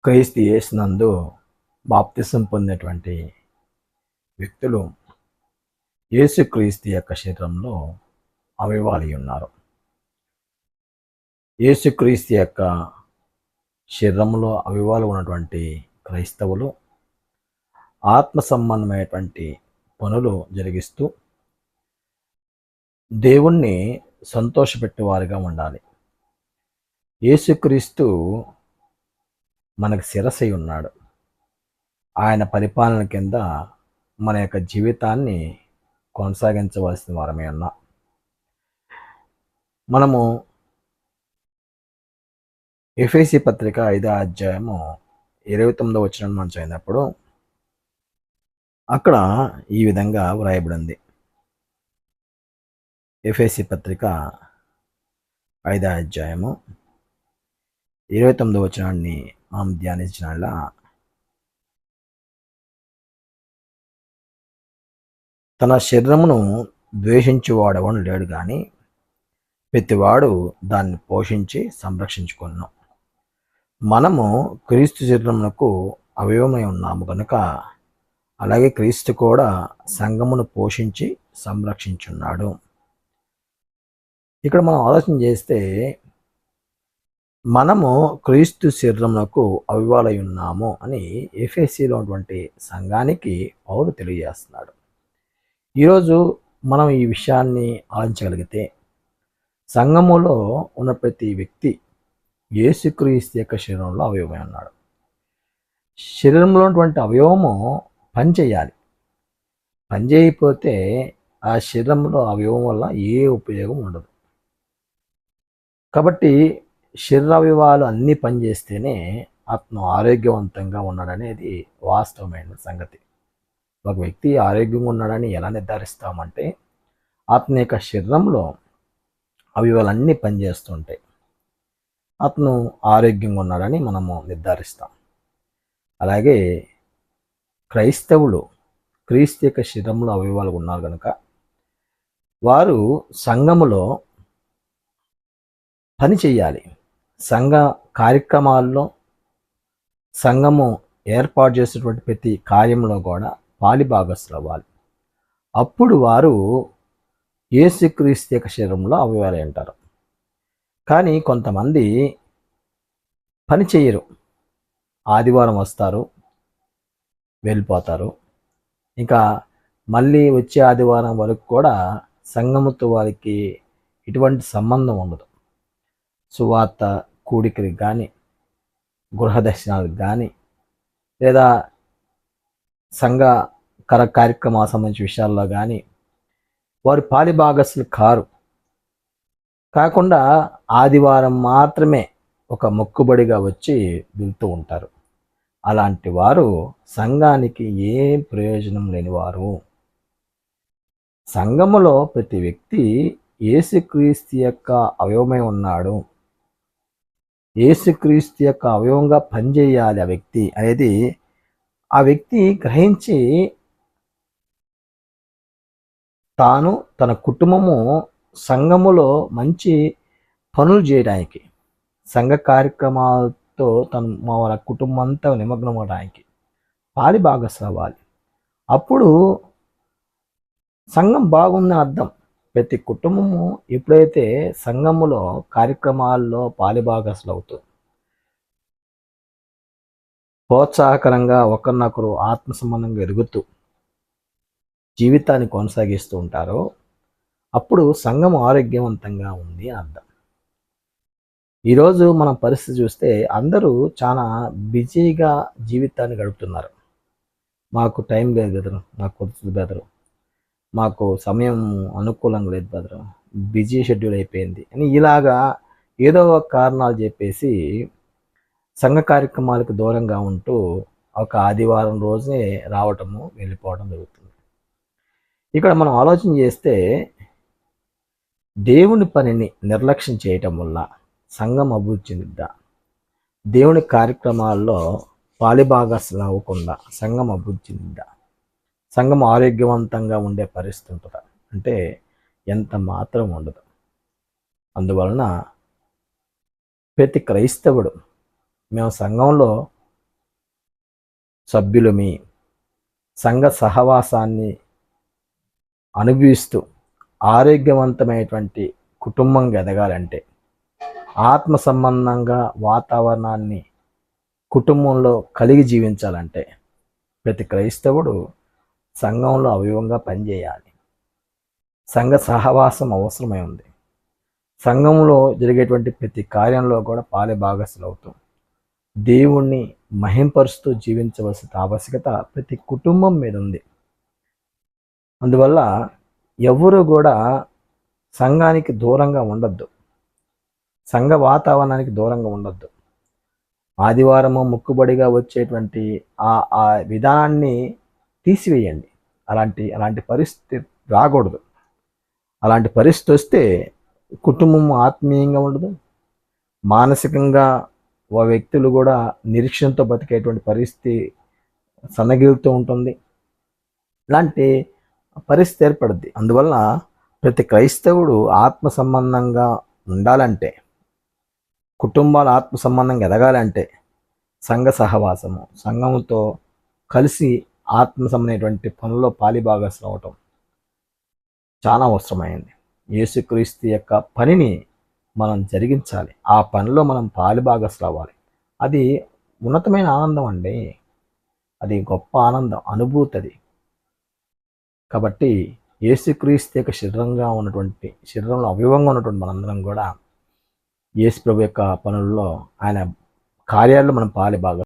క్రీస్తు యేసునందు బాప్తిసం పొందినటువంటి వ్యక్తులు యేసుక్రీస్తు యొక్క శరీరంలో అవయవాలు ఉన్నారు. యేసుక్రీస్తు యొక్క శరీరంలో అవయవాలు ఉన్నటువంటి క్రైస్తవులు ఆత్మ సంబంధమైనటువంటి పనులు జరిగిస్తూ దేవుణ్ణి సంతోషపెట్టేవారుగా ఉండాలి. యేసుక్రీస్తు మనకు శిరస్సై ఉన్నాడు. ఆయన పరిపాలన కింద మన యొక్క జీవితాన్ని కొనసాగించవలసిన వారమే ఉన్నాం. మనము ఎఫెసీ పత్రిక 5వ అధ్యాయము 29వ వచనం మనం చదివినప్పుడు అక్కడ ఈ విధంగా వ్రాయబడింది. ఎఫెసీ పత్రిక 5వ అధ్యాయము 29వ వచనాన్ని మనం ధ్యానించిన తన శరీరమును ద్వేషించువాడవను లేడు కానీ ప్రతివాడు దాన్ని పోషించి సంరక్షించుకున్నాం. మనము క్రీస్తు శరీరమునకు అవయవమై ఉన్నాము కనుక అలాగే క్రీస్తు కూడా సంఘమును పోషించి సంరక్షించున్నాడు. ఇక్కడ మనం ఆలోచన చేస్తే మనము క్రీస్తు శరీరమునకు అవయవాలై ఉన్నాము అని ఎఫెసీలో ఉన్నటువంటి సంఘానికి పౌలు తెలియజేస్తున్నాడు. ఈరోజు మనం ఈ విషయాన్ని ఆలోచించగలిగితే సంఘములో ఉన్న ప్రతి వ్యక్తి యేసుక్రీస్తు యొక్క శరీరంలో అవయవమై ఉన్నాడు. శరీరంలో ఉన్నటువంటి అవయవము పనిచేయాలి. పనిచేయకపోతే ఆ శరీరంలో అవయవం వల్ల ఏ ఉపయోగం ఉండదు. కాబట్టి శరీరావయవాలు అన్నీ పనిచేస్తేనే అతను ఆరోగ్యవంతంగా ఉన్నాడనేది వాస్తవమైన సంగతి. ఒక వ్యక్తి ఆరోగ్యంగా ఉన్నాడని ఎలా నిర్ధారిస్తామంటే అతని యొక్క శరీరంలో అవయవాలన్నీ పనిచేస్తుంటాయి. అతను ఆరోగ్యంగా ఉన్నాడని మనము నిర్ధారిస్తాం. అలాగే క్రైస్తవులు క్రీస్తు యొక్క శరీరంలో అవయవాలు ఉన్నారు కనుక వారు సంఘములో పని చేయాలి. సంఘ కార్యక్రమాల్లో సంఘము ఏర్పాటు చేసేటువంటి ప్రతి కార్యంలో కూడా పాలిభాగస్తులు అవ్వాలి. అప్పుడు వారు యేసుక్రీస్తు యొక్క శరీరంలో అవయవాలు అంటారు. కానీ కొంతమంది పని చేయరు. ఆదివారం వస్తారు, వెళ్ళిపోతారు. ఇంకా మళ్ళీ వచ్చే ఆదివారం వరకు కూడా సంఘముతో వారికి ఎటువంటి సంబంధం ఉండదు. సువార్త కూడికలకు కానీ గృహ దర్శనాలకు కానీ లేదా సంఘ కార్యక్రమాలకు సంబంధించిన విషయాల్లో కానీ వారు పాలిభాగస్తులు కారు. కాకుండా ఆదివారం మాత్రమే ఒక మొక్కుబడిగా వచ్చి వెళ్తూ ఉంటారు. అలాంటి వారు సంఘానికి ఏం ప్రయోజనం లేనివారు. సంఘములో ప్రతి వ్యక్తి యేసుక్రీస్తు యొక్క అవయవమై ఉన్నాడు. యేసుక్రీస్తు యొక్క అవయవంగా పనిచేయాలి ఆ వ్యక్తి అనేది ఆ వ్యక్తి గ్రహించి తాను తన కుటుంబము సంఘములో మంచి పనులు చేయడానికి సంఘ కార్యక్రమాలతో వాళ్ళ కుటుంబం అంతా నిమగ్నం అవడానికి పాలిభాగస్తులు అవ్వాలి. అప్పుడు సంఘం బాగుందని అర్థం. ప్రతి కుటుంబము ఎప్పుడైతే సంఘములో కార్యక్రమాల్లో పాలిభాగస్తులు అవుతూ ప్రోత్సాహకరంగా ఒకరినొకరు ఆత్మ సంబంధంగా ఎదుగుతూ జీవితాన్ని కొనసాగిస్తూ ఉంటారో అప్పుడు సంఘం ఆరోగ్యవంతంగా ఉంది అని అర్థం. ఈరోజు మన పరిస్థితి చూస్తే అందరూ చాలా బిజీగా జీవితాన్ని గడుపుతున్నారు. మాకు టైం లేదు బెదరు, మాకు కుదురుతుంది బెదరు, మాకు సమయం అనుకూలంగా లేదు బెదరు, బిజీ షెడ్యూల్ అయిపోయింది అని ఇలాగా ఏదో ఒక కారణాలు చెప్పేసి సంఘ కార్యక్రమాలకు దూరంగా ఉంటూ ఒక ఆదివారం రోజే రావటము వెళ్ళిపోవడం జరుగుతుంది. ఇక్కడ మనం ఆలోచన చేస్తే దేవుని పనిని నిర్లక్ష్యం చేయటం వల్ల సంఘం అభివృద్ధి చెందిద్దా? దేవుని కార్యక్రమాల్లో పాలిభాగస్తులు అవ్వకుండా సంఘం అభివృద్ధి చెందిద్దా? సంఘం ఆరోగ్యవంతంగా ఉండే పరిస్థితి ఉంటుందా అంటే ఎంత మాత్రం ఉండదు. అందువలన ప్రతి క్రైస్తవుడు మేము సంఘంలో సభ్యులమి. సంఘ సహవాసాన్ని అనుభవిస్తూ ఆరోగ్యవంతమైనటువంటి కుటుంబంగా ఎదగాలంటే, ఆత్మ సంబంధంగా వాతావరణాన్ని కుటుంబంలో కలిగి జీవించాలంటే ప్రతి క్రైస్తవుడు సంఘంలో అవయవంగా పనిచేయాలి. సంఘ సహవాసం అవసరమై ఉంది. సంఘంలో జరిగేటువంటి ప్రతి కార్యంలో కూడా పాలి భాగస్సులు అవుతాం. దేవుణ్ణి మహింపరుస్తూ జీవించవలసిన ఆవశ్యకత ప్రతి కుటుంబం మీద ఉంది. అందువల్ల ఎవరు కూడా సంఘానికి దూరంగా ఉండొద్దు. సంఘ వాతావరణానికి దూరంగా ఉండొద్దు. ఆదివారము మొక్కుబడిగా వచ్చేటువంటి ఆ విధానాన్ని తీసివేయండి. అలాంటి పరిస్థితి రాకూడదు. అలాంటి పరిస్థితి వస్తే కుటుంబం ఆత్మీయంగా ఉండదు. మానసికంగా వ్యక్తులు కూడా నిరీక్షణతో బతికేటువంటి పరిస్థితి సన్నగిలుతూ ఉంటుంది. ఇలాంటి పరిస్థితి ఏర్పడుద్ది. అందువల్ల ప్రతి క్రైస్తవుడు ఆత్మ సంబంధంగా ఉండాలంటే, కుటుంబాల ఆత్మ సంబంధంగా ఎదగాలంటే సంఘ సహవాసము, సంఘముతో కలిసి ఆత్మ సంబంధమైనటువంటి పనుల్లో పాలిభాగస్సులు అవటం చాలా అవసరమైంది. యేసుక్రీస్తు యొక్క పనిని మనం జరిగించాలి. ఆ పనిలో మనం పాలిభాగస్సులు అవ్వాలి. అది ఉన్నతమైన ఆనందం అండి. అది గొప్ప ఆనందం, అనుభూతి అది. కాబట్టి యేసుక్రీస్తు యొక్క శరీరంలో అవయవంగా ఉన్నటువంటి మనందరం కూడా యేసు ప్రభు యొక్క పనుల్లో, ఆయన కార్యాల్లో మనం పాలిభాగస్సులం